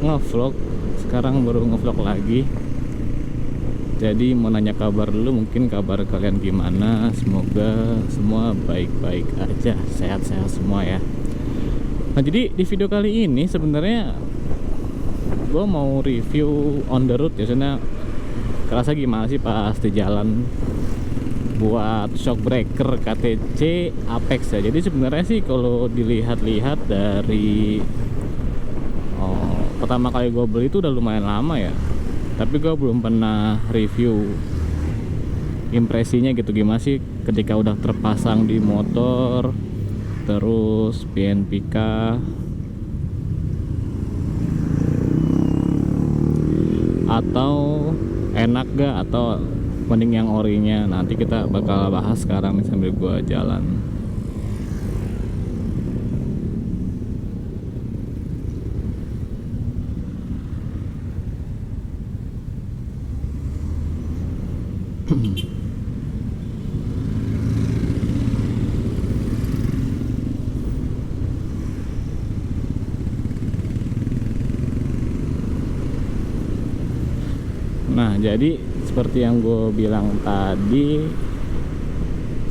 ngevlog, sekarang baru ngevlog lagi. Jadi mau nanya kabar dulu, mungkin kabar kalian gimana. Semoga semua baik-baik aja, sehat-sehat semua ya. Nah, jadi di video kali ini sebenarnya gue mau review on the road ya. Soalnya kerasa gimana sih pas di jalan buat shock breaker KTC Apex ya. Jadi sebenarnya sih kalau dilihat-lihat dari pertama kali gue beli itu udah lumayan lama ya, tapi gue belum pernah review impresinya gitu, gimana sih ketika udah terpasang di motor, terus PNPK atau enak gak, atau mending yang orinya. Nanti kita bakal bahas sekarang nih sambil gua jalan. Nah, jadi seperti yang gue bilang tadi,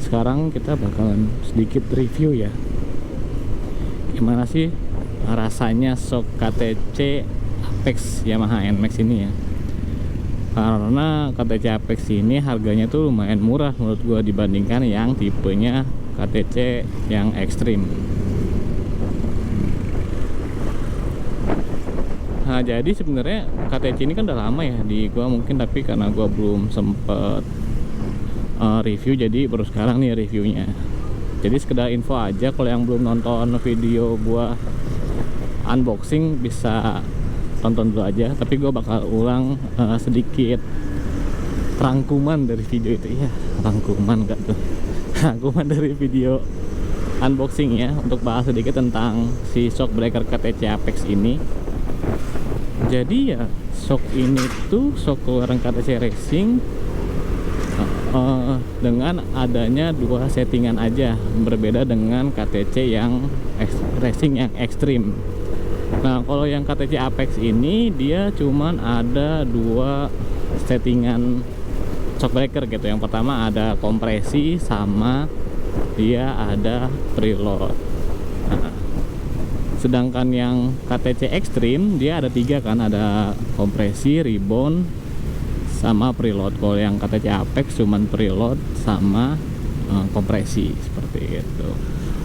sekarang kita bakalan sedikit review ya, gimana sih rasanya shock KTC Apex Yamaha NMAX ini ya. Karena KTC Apex ini harganya tuh lumayan murah menurut gue dibandingkan yang tipenya KTC yang ekstrim. Nah, jadi sebenarnya KTC ini kan udah lama ya di gua mungkin, tapi karena gua belum sempet review, jadi baru sekarang nih reviewnya. Jadi sekedar info aja, kalau yang belum nonton video gua unboxing bisa tonton dulu aja, tapi gua bakal ulang sedikit rangkuman dari video itu. Iya, rangkuman gak tuh? Rangkuman dari video unboxing ya, untuk bahas sedikit tentang si shock breaker KTC Apex ini. Jadi ya, shock ini tuh shock keluaran KTC Racing dengan adanya dua settingan aja, berbeda dengan KTC yang racing yang ekstrim. Nah, kalau yang KTC Apex ini dia cuman ada dua settingan shock breaker gitu. Yang pertama ada kompresi, sama dia ada preload. Nah, sedangkan yang KTC Extreme dia ada tiga kan, ada kompresi, rebound, sama preload. Kalau yang KTC Apex cuman preload sama kompresi seperti itu.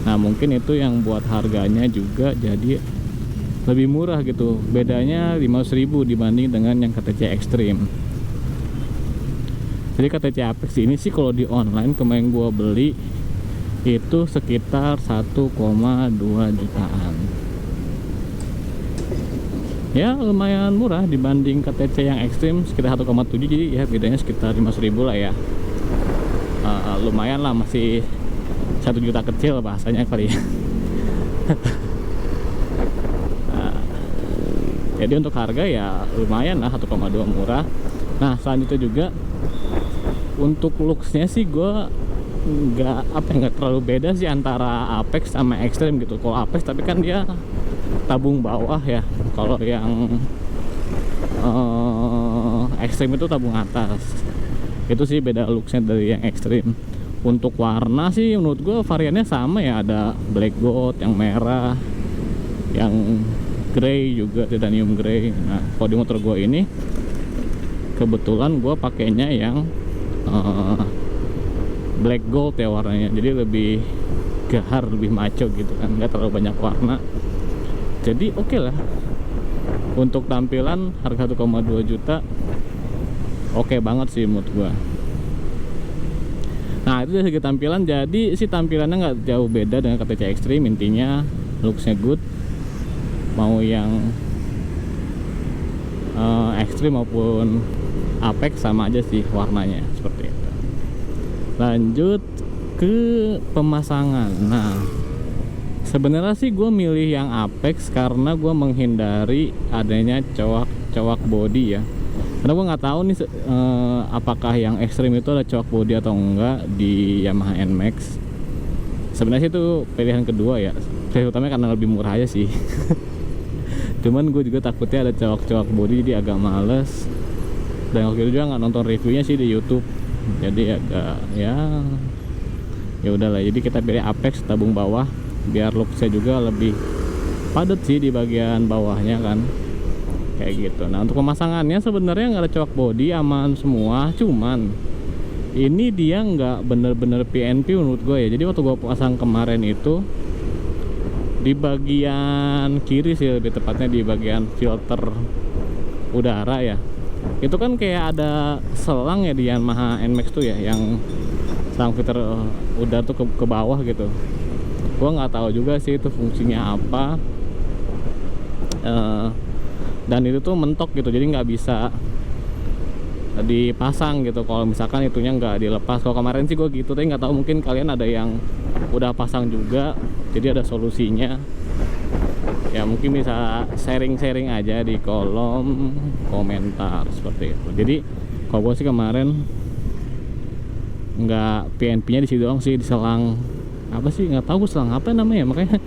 Nah, mungkin itu yang buat harganya juga jadi lebih murah gitu. Bedanya 500.000 dibanding dengan yang KTC Extreme. Jadi KTC Apex ini sih kalau di online kemarin gua beli itu sekitar 1,2 jutaan. Ya lumayan murah dibanding KTC yang ekstrim sekitar 1,7, jadi ya bedanya sekitar 500.000 lah ya. Lumayan lah, masih 1 juta kecil bahasanya kali ya. Jadi untuk harga ya lumayan lah, 1,2 murah. Nah, selanjutnya juga untuk looksnya sih gue nggak terlalu beda sih antara Apex sama Extreme gitu. Kalau Apex tapi kan dia tabung bawah ya, kalau yang Extreme itu tabung atas. Itu sih beda looksnya dari yang Extreme. Untuk warna sih menurut gue variannya sama ya, ada black gold, yang merah, yang grey juga, titanium grey. Nah, kalau di motor gue ini kebetulan gue pakainya yang black gold ya warnanya, jadi lebih gahar, lebih maco gitu kan, nggak terlalu banyak warna. Jadi oke lah, untuk tampilan harga 1,2 juta oke banget sih menurut gua. Nah, itu dari segi tampilan. Jadi si tampilannya nggak jauh beda dengan KTC Extreme, intinya looksnya good, mau yang Extreme maupun Apex sama aja sih warnanya seperti itu. Lanjut ke pemasangan. Nah, sebenarnya sih gue milih yang Apex karena gue menghindari adanya cowok body ya. Karena gue nggak tahu nih apakah yang ekstrim itu ada cowok body atau enggak di Yamaha NMAX. Sebenarnya itu pilihan kedua ya. Pilihan utamanya karena lebih murah aja sih. Cuman gue juga takutnya ada cowok-cowok body, jadi agak males. Dan waktu itu juga nggak nonton reviewnya sih di YouTube, jadi agak ya udahlah. Jadi kita pilih Apex tabung bawah biar looknya juga lebih padat sih di bagian bawahnya kan, kayak gitu. Nah untuk pemasangannya sebenarnya nggak ada cowok body, aman semua. Cuman ini dia nggak bener-bener PNP menurut gue ya. Jadi waktu gue pasang kemarin itu di bagian kiri sih, lebih tepatnya di bagian filter udara ya, itu kan kayak ada selang ya di Yamaha NMAX tuh ya, yang selang filter udara tuh ke bawah gitu. Gua nggak tahu juga sih itu fungsinya apa. Dan itu tuh mentok gitu, jadi nggak bisa dipasang gitu kalau misalkan itunya nggak dilepas. Kalau kemarin sih gue gitu, tapi nggak tahu mungkin kalian ada yang udah pasang juga, jadi ada solusinya ya. Mungkin bisa sharing-sharing aja di kolom komentar seperti itu. Jadi kalau gue sih kemarin nggak PNP-nya di situ doang sih, di selang apa sih, nggak tahu selang apa namanya, makanya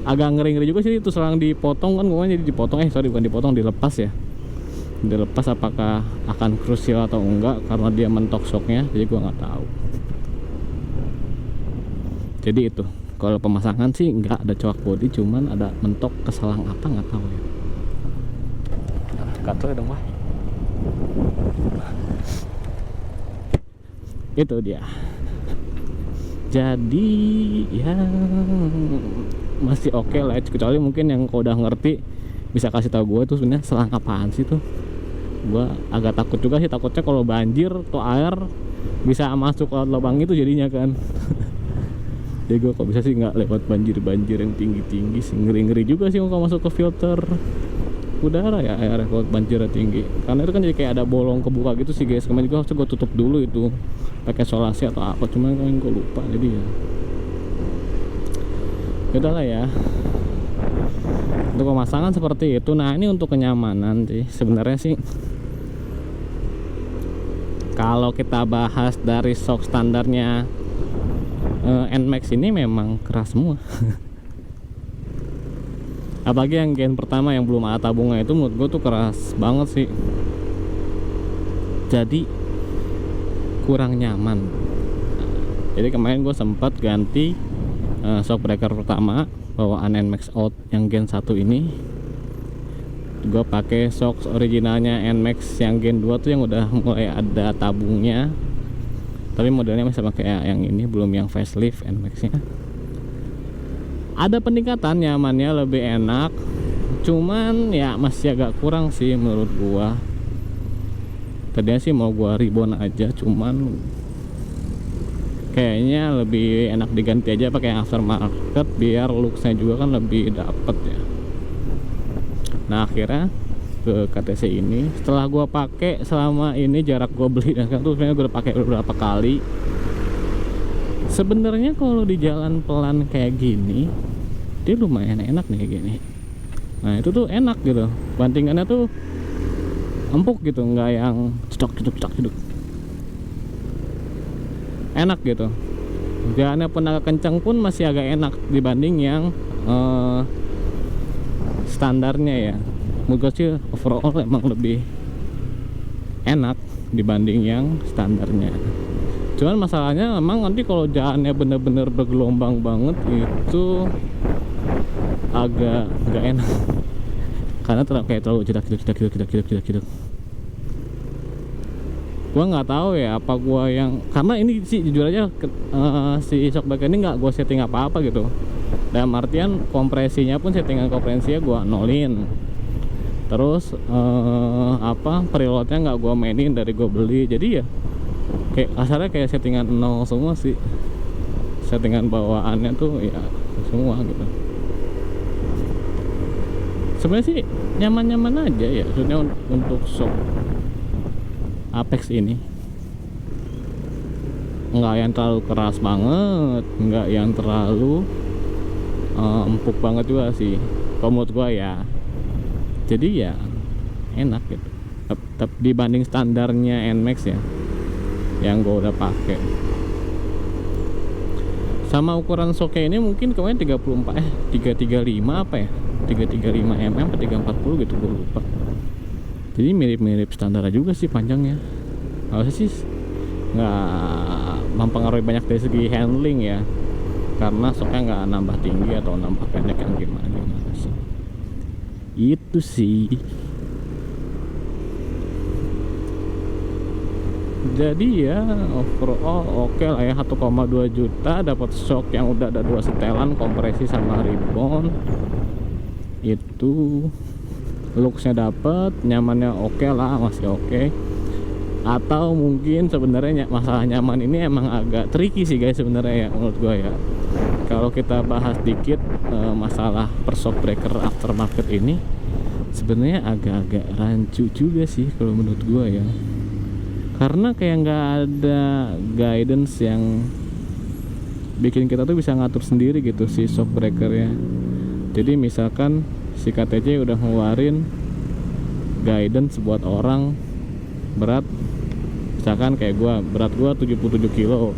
agak ngeri-ngeri juga sih itu selang dipotong kan. Gue jadi dipotong, bukan dipotong, dilepas ya. Dilepas apakah akan krusial atau enggak karena dia mentok shocknya, jadi gue nggak tahu. Jadi itu kalau pemasangan sih nggak ada coak body, cuman ada mentok ke selang apa nggak tahu ya. Gatel dong wah. Itu dia. Jadi ya masih oke lah, kecuali mungkin yang kau udah ngerti bisa kasih tahu gue tuh sebenarnya selang apaan sih tuh. Gue agak takut juga sih, takutnya kalau banjir tuh air bisa masuk ke lubang itu jadinya kan. Jadi gue kok bisa sih nggak lewat banjir yang tinggi sih, ngeri juga sih kalau masuk ke filter udara ya air lewat banjir tinggi. Karena itu kan jadi kayak ada bolong kebuka gitu sih guys. Kemarin juga harus gue tutup dulu itu pakai solasi atau apa, cuman kan gue lupa. Jadi ya udahlah ya. Untuk pemasangan seperti itu. Nah ini untuk kenyamanan sih sebenarnya sih, kalau kita bahas dari shock standarnya NMAX ini memang keras semua. Apalagi yang gen pertama yang belum ada tabungnya itu menurut gue tuh keras banget sih. Jadi kurang nyaman. Jadi kemarin gue sempat ganti shock breaker pertama bawaan NMAX Out yang gen 1 ini. Gue pakai shock originalnya NMAX yang gen 2 tuh yang udah mulai ada tabungnya, tapi modelnya masih pakai yang ini, belum yang facelift NMAX nya. Ada peningkatan, nyamannya lebih enak, cuman ya masih agak kurang sih menurut gua. Tadinya sih mau gua reborn aja, cuman kayaknya lebih enak diganti aja pakai yang aftermarket biar looksnya juga kan lebih dapet ya. Nah akhirnya ke KTC ini, setelah gua pakai selama ini jarak gua beli dan sekarang tuh sebenarnya gua udah pakai beberapa kali. Sebenarnya kalau di jalan pelan kayak gini dia lumayan enak nih kayak gini. Nah itu tuh enak gitu, bantingannya tuh empuk gitu, nggak yang cedok. Enak gitu, jalannya pun agak kencang pun masih agak enak dibanding yang standarnya ya. Menurut gue sih overall emang lebih enak dibanding yang standarnya. Cuman masalahnya emang nanti kalau jalannya bener-bener bergelombang banget itu agak nggak enak, karena terlalu jedak. Gua nggak tahu ya apa gua yang, karena ini sih jujur aja si shockback ini nggak gua setting apa-apa gitu. Dalam artian kompresinya pun settingan kompresinya gua nolin. Terus preloadnya nggak gua mainin dari gua beli. Jadi ya kayak asalnya kayak settingan nol semua sih. Settingan bawaannya tuh ya semua gitu. Sebenarnya sih nyaman-nyaman aja ya, maksudnya untuk shock Apex ini nggak yang terlalu keras banget, nggak yang terlalu empuk banget juga sih kalau menurut gua ya. Jadi ya enak gitu dibanding standarnya NMAX ya yang gua udah pakai. Sama ukuran shocknya ini mungkin kemarin 335 apa ya, 335 mm atau 340 gitu, gue lupa. Jadi mirip-mirip standar juga sih panjangnya. Harusnya sih nggak mempengaruhi banyak dari segi handling ya, karena soknya nggak nambah tinggi atau nambah pendek yang gimana sih. Itu sih. Jadi ya overall oke lah ya, 1,2 juta dapat shock yang udah ada 2 setelan, kompresi sama ribbon. Itu looksnya dapet, nyamannya oke lah, masih oke. Atau mungkin sebenarnya masalah nyaman ini emang agak tricky sih guys sebenarnya ya, menurut gua ya. Kalau kita bahas dikit masalah per shock breaker aftermarket ini sebenarnya agak-agak rancu juga sih kalau menurut gua ya. Karena kayak nggak ada guidance yang bikin kita tuh bisa ngatur sendiri gitu si shock breakernya. Jadi misalkan si KTC udah ngeluarin guidance buat orang berat, misalkan kayak berat gua 77 kilo.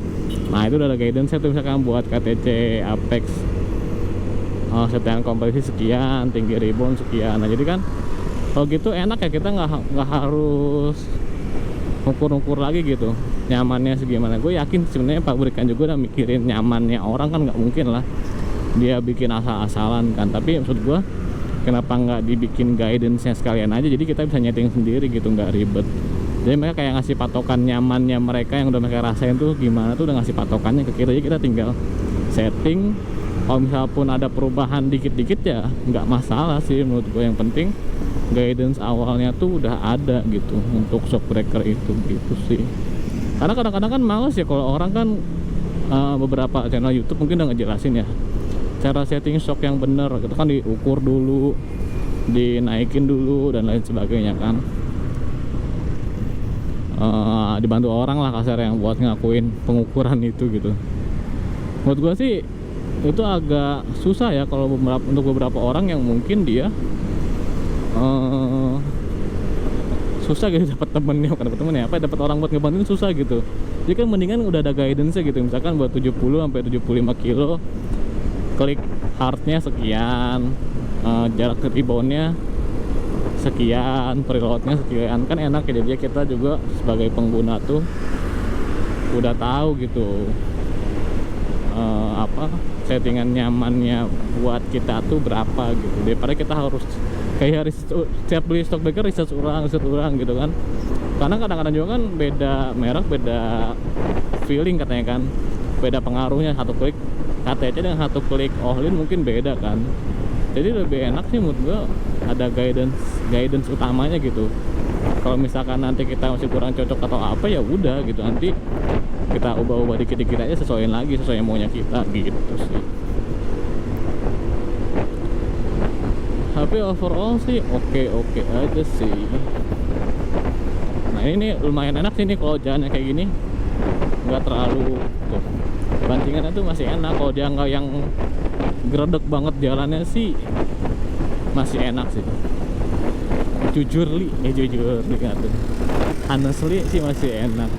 Nah itu udah ada guidance tuh, misalkan buat KTC Apex setelan kompresi sekian, tinggi ribbon sekian. Nah jadi kan kalau gitu enak ya, kita nggak harus ukur-ukur lagi gitu nyamannya segimana. Gue yakin sebenarnya pabrikan juga udah mikirin nyamannya orang kan, nggak mungkin lah dia bikin asal-asalan kan. Tapi maksud gue kenapa nggak dibikin guidance-nya sekalian aja, jadi kita bisa nyeting sendiri gitu, nggak ribet. Jadi mereka kayak ngasih patokan nyamannya mereka yang udah mereka rasain tuh gimana, tuh udah ngasih patokannya ke kita, jadi kita tinggal setting. Kalau misal pun ada perubahan dikit-dikit ya nggak masalah sih menurut gue. Yang penting guidance awalnya tuh udah ada gitu untuk shock breaker itu gitu sih. Karena kadang-kadang kan males ya kalau orang kan beberapa channel YouTube mungkin udah ngejelasin ya cara setting shock yang bener gitu kan, diukur dulu, dinaikin dulu dan lain sebagainya kan. Dibantu orang lah kasar yang buat ngakuin pengukuran itu gitu. Menurut gua sih itu agak susah ya kalau untuk beberapa orang yang mungkin dia susah gitu dapat temennya, bukan dapat temennya, dapat orang buat ngebantuin susah gitu. Jadi kan mendingan udah ada guidance-nya gitu, misalkan buat 70 sampai 75 kilo klik hardnya sekian, jarak ke reboundnya sekian, preloadnya sekian, kan enak ya. Jadi kita juga sebagai pengguna tuh udah tahu gitu settingan nyamannya buat kita tuh berapa gitu, daripada kita harus kayak setiap beli stock breaker riset ulang gitu kan. Karena kadang-kadang juga kan beda merek, beda feeling katanya kan, beda pengaruhnya. Satu klik KTC dengan satu klik Ohlin mungkin beda kan. Jadi lebih enak sih menurut gua ada guidance utamanya gitu. Kalau misalkan nanti kita masih kurang cocok atau apa ya udah gitu, nanti kita ubah-ubah dikit-dikit aja, sesuaiin lagi sesuai maunya kita gitu sih. Tapi overall sih oke aja sih. Nah ini lumayan enak sih nih kalau jalannya kayak gini, nggak terlalu tuh bantingannya tuh masih enak. Kalau dia nggak yang geredek banget jalannya sih masih enak sih. Jujur nggak tuh, honestly sih masih enak.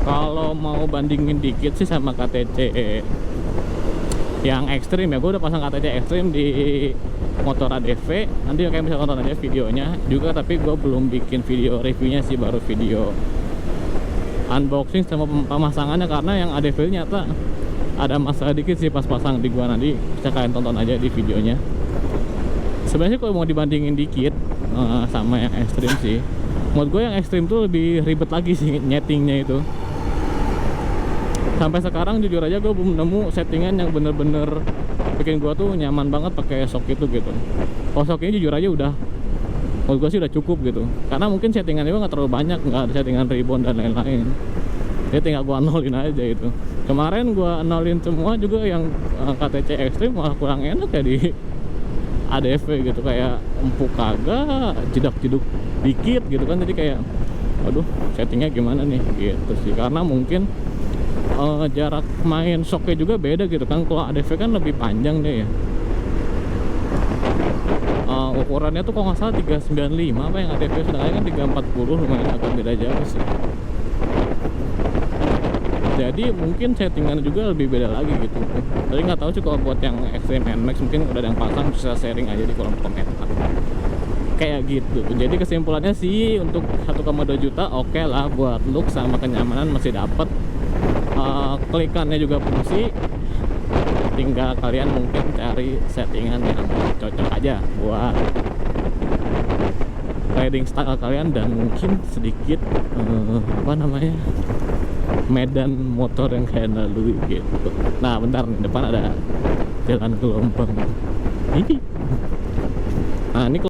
Kalau mau bandingin dikit sih sama KTC yang ekstrim ya, gue udah pasang KTC ekstrim di motor ADV. Nanti kayak bisa nonton aja videonya juga, tapi gue belum bikin video reviewnya sih, baru video unboxing sama pemasangannya. Karena yang ADV nyata ada masalah dikit sih pas pasang di gua, nanti bisa kalian tonton aja di videonya. Sebenarnya kalau mau dibandingin dikit sama yang ekstrim sih, menurut gue yang ekstrim tuh lebih ribet lagi sih nyetingnya itu. Sampai sekarang jujur aja gue belum nemu settingan yang bener-bener bikin gue tuh nyaman banget pakai shock itu gitu. Kalau shock ini jujur aja udah, menurut gue sih udah cukup gitu. Karena mungkin settingannya gue nggak terlalu banyak, nggak ada settingan ribbon dan lain-lain. Jadi tinggal gue nolin aja itu. Kemarin gue nolin semua juga yang KTC ekstrim, malah kurang enak ya di ADV gitu, kayak empuk kagak, jedak-jeduk dikit gitu kan. Jadi kayak aduh settingnya gimana nih gitu sih. Karena mungkin jarak main shocknya juga beda gitu kan. Kalau ADV kan lebih panjang deh ya, ukurannya tuh kalau nggak salah 395 apa yang ADV, sedangkan kan 340, lumayan agak beda jauh sih. Jadi mungkin settingan juga lebih beda lagi gitu. Tapi nggak tahu sih kalau buat yang Extreme NMAX mungkin udah ada yang pasang, bisa sharing aja di kolom komentar. Kayak gitu. Jadi kesimpulannya sih untuk 1,2 juta oke lah, buat look sama kenyamanan masih dapat. Klikannya juga fungsi. Tinggal kalian mungkin cari settingan yang cocok aja buat riding style kalian dan mungkin sedikit medan motor yang kalian lalui gitu. Nah bentar nih, depan ada jalan gelombang ini. Nah ini